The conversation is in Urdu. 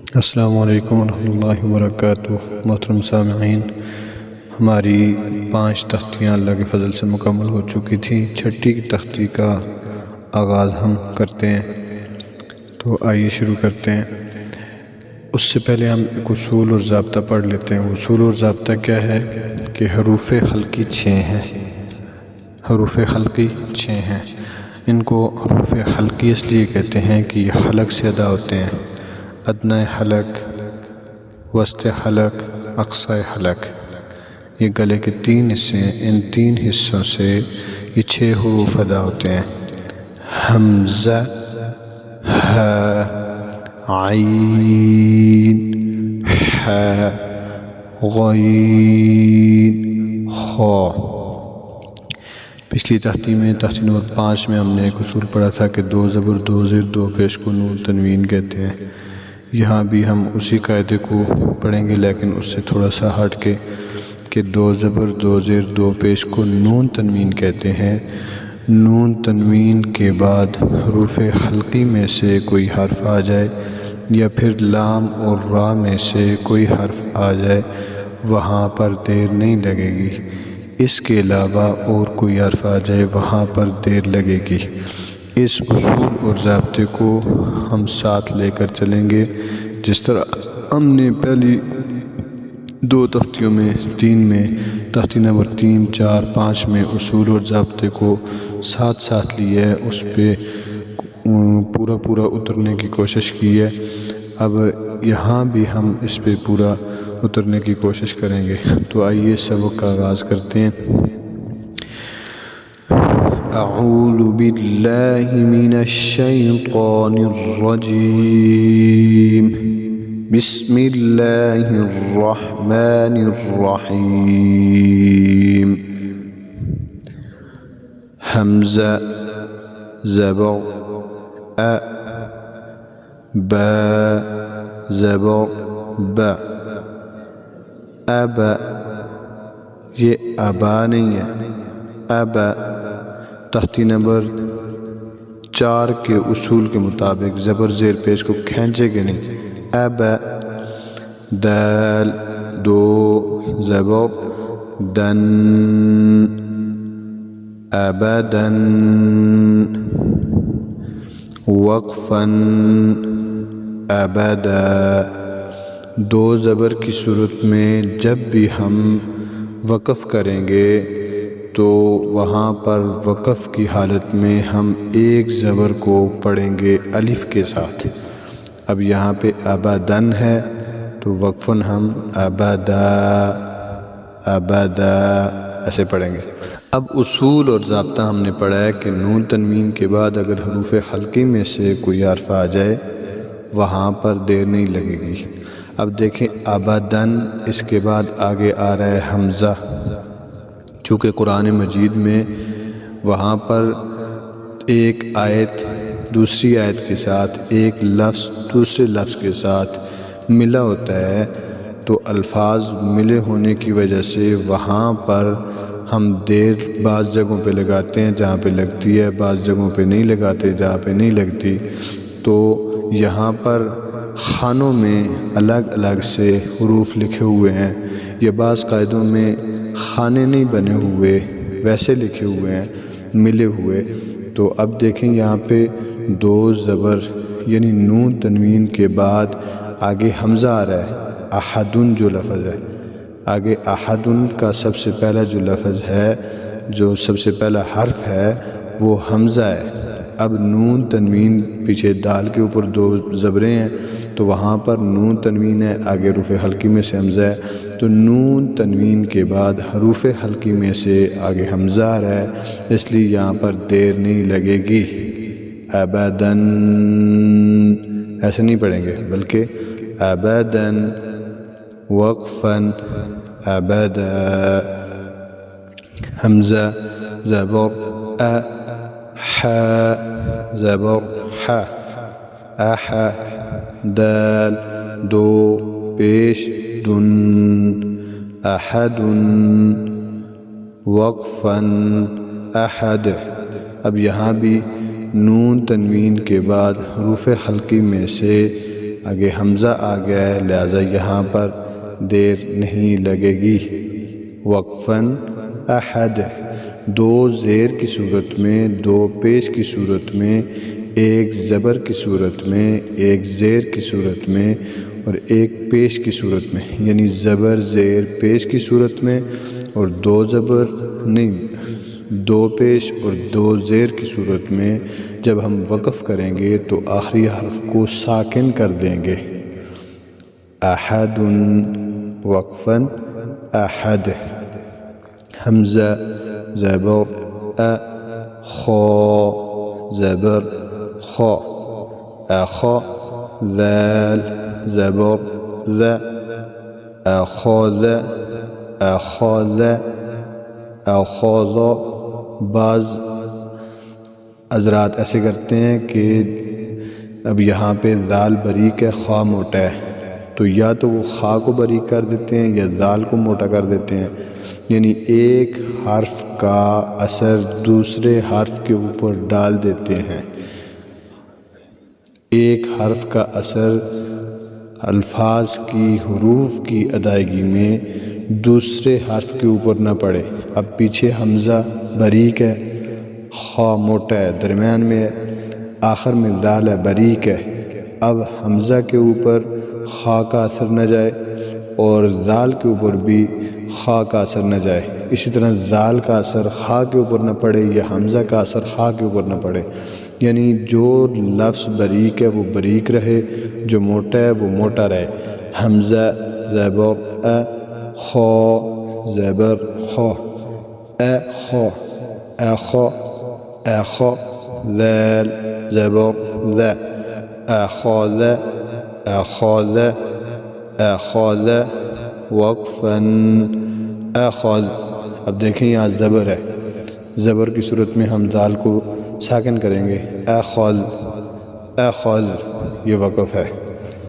السلام علیکم ورحمۃ اللہ وبرکاتہ۔ محترم سامعین، ہماری 5 تختیاں اللہ کے فضل سے مکمل ہو چکی تھیں۔ چھٹی تختی کا آغاز ہم کرتے ہیں، تو آئیے شروع کرتے ہیں۔ اس سے پہلے ہم ایک اصول اور ضابطہ پڑھ لیتے ہیں۔ اصول اور ضابطہ کیا ہے کہ حروف خلقی 6 ہیں۔ حروف خلقی 6 ہیں۔ ان کو حروف خلقی اس لیے کہتے ہیں کہ یہ حلق سے ادا ہوتے ہیں۔ ادنی حلق، وسط حلق، اقصی حلق، یہ گلے کے 3 حصے ہیں۔ ان 3 حصوں سے یہ 6 حروف ادا ہوتے ہیں۔ حمزہ، ہ، عین، ح، غین، خ۔ پچھلی تختی میں، تختی نمبر 5 میں ہم نے ایک اصول پڑھا تھا کہ 2 زبر 2 زیر 2 پیش کو نون تنوین کہتے ہیں۔ یہاں بھی ہم اسی قاعدے کو پڑھیں گے، لیکن اس سے تھوڑا سا ہٹ کے کہ 2 زبر 2 زیر 2 پیش کو نون تنوین کہتے ہیں۔ نون تنوین کے بعد حروف حلقی میں سے کوئی حرف آ جائے یا پھر لام اور را میں سے کوئی حرف آ جائے، وہاں پر دیر نہیں لگے گی۔ اس کے علاوہ اور کوئی حرف آ جائے، وہاں پر دیر لگے گی۔ اس اصول اور ضابطے کو ہم ساتھ لے کر چلیں گے، جس طرح ہم نے پہلی 2 تختیوں میں، 3 میں، تختی نمبر 3، 4، 5 میں اصول اور ضابطے کو ساتھ ساتھ لیا ہے، اس پہ پورا اترنے کی کوشش کی ہے۔ اب یہاں بھی ہم اس پہ پورا اترنے کی کوشش کریں گے۔ تو آئیے سبق کا آغاز کرتے ہیں۔ اعوذ باللہ من الشیطان الرجیم، بسم اللہ الرحمن الرحیم۔ حمزہ، زبر ا، با، زبر با، ابا، یہ ابا نہیں ہے، ابا۔ تختی نمبر 4 کے اصول کے مطابق زبر زیر پیش کو کھینچے گے نہیں۔ ابا، دال، 2 زبر دن، ابدن، وقفن، ابدا۔ 2 زبر کی صورت میں جب بھی ہم وقف کریں گے تو وہاں پر وقف کی حالت میں ہم ایک زبر کو پڑھیں گے الف کے ساتھ۔ اب یہاں پہ ابدن ہے تو وقفاً ہم ابدا، ابدا ایسے پڑھیں گے۔ اب اصول اور ضابطہ ہم نے پڑھا ہے کہ نون تنوین کے بعد اگر حروف حلقی میں سے کوئی حرف آ جائے، وہاں پر دیر نہیں لگے گی۔ اب دیکھیں ابدن، اس کے بعد آگے آ رہا ہے حمزہ، چونکہ قرآن مجید میں وہاں پر ایک آیت دوسری آیت کے ساتھ، ایک لفظ دوسرے لفظ کے ساتھ ملا ہوتا ہے، تو الفاظ ملے ہونے کی وجہ سے وہاں پر ہم دیر بعض جگہوں پہ لگاتے ہیں جہاں پہ لگتی ہے، بعض جگہوں پہ نہیں لگاتے جہاں پہ نہیں لگتی۔ تو یہاں پر خانوں میں الگ الگ سے حروف لکھے ہوئے ہیں، یا بعض قاعدوں میں خانے نہیں بنے ہوئے، ویسے لکھے ہوئے ہیں ملے ہوئے۔ تو اب دیکھیں یہاں پہ 2 زبر یعنی نون تنوین کے بعد آگے حمزہ آ رہا ہے، احدن جو لفظ ہے، آگے احدن کا سب سے پہلا جو لفظ ہے، جو سب سے پہلا حرف ہے وہ حمزہ ہے۔ اب نون تنوین پیچھے دال کے اوپر 2 زبریں ہیں، تو وہاں پر نون تنوین ہے، آگے حروف حلقی میں سے حمزہ ہے، تو نون تنوین کے بعد حروف حلقی میں سے آگے حمزہ آ رہا ہے، اس لیے یہاں پر دیر نہیں لگے گی۔ ابدن ایسے نہیں پڑھیں گے، بلکہ ابدن، وقفن، ابدا۔ حمزہ، زبر ا، ح، زبر ح، اح، دال، 2 پیش دن، احدن، وقفاً، احد۔ اب یہاں بھی نون تنوین کے بعد حروف حلقی میں سے آگے حمزہ آ گیا ہے، لہٰذا یہاں پر دیر نہیں لگے گی۔ وقفاً احد، دو زیر کی صورت میں، دو پیش کی صورت میں، ایک زبر کی صورت میں، ایک زیر کی صورت میں اور ایک پیش کی صورت میں، یعنی زبر زیر پیش کی صورت میں اور دو زبر نہیں، دو پیش اور دو زیر کی صورت میں جب ہم وقف کریں گے تو آخری حرف کو ساکن کر دیں گے۔ احد، وقفاً احد۔ حمزہ زبر ا، خا زبر خا، اخا، ذال زبر ذ، اخاذ اخاذ اخاذ۔ بعض حضرات ایسے کرتے ہیں کہ اب یہاں پہ ذال باریک ہے، خا موٹا ہے، تو یا تو وہ خا کو باریک کر دیتے ہیں یا ذال کو موٹا کر دیتے ہیں، یعنی ایک حرف کا اثر دوسرے حرف کے اوپر ڈال دیتے ہیں۔ ایک حرف کا اثر الفاظ کی، حروف کی ادائیگی میں دوسرے حرف کے اوپر نہ پڑے۔ اب پیچھے حمزہ باریک ہے، خا موٹا ہے، درمیان میں ہے، آخر میں ذال ہے، باریک ہے۔ اب حمزہ کے اوپر خا کا اثر نہ جائے اور ذال کے اوپر بھی خا کا اثر نہ جائے، اسی طرح ذال کا اثر خا کے اوپر نہ پڑے یا حمزہ کا اثر خا کے اوپر نہ پڑے، یعنی جو لفظ باریک ہے وہ باریک رہے، جو موٹا ہے وہ موٹا رہے۔ حمزہ زبر ا، خا زبر خا، اخا اخا اخا، ذال زبر ذ، اخاذ اخاذ اخاذ، وقفاً اخذ۔ اب دیکھیں یہاں زبر ہے، زبر کی صورت میں ہم ذال کو ساکن کریں گے، اخذ اخذ، یہ وقف ہے۔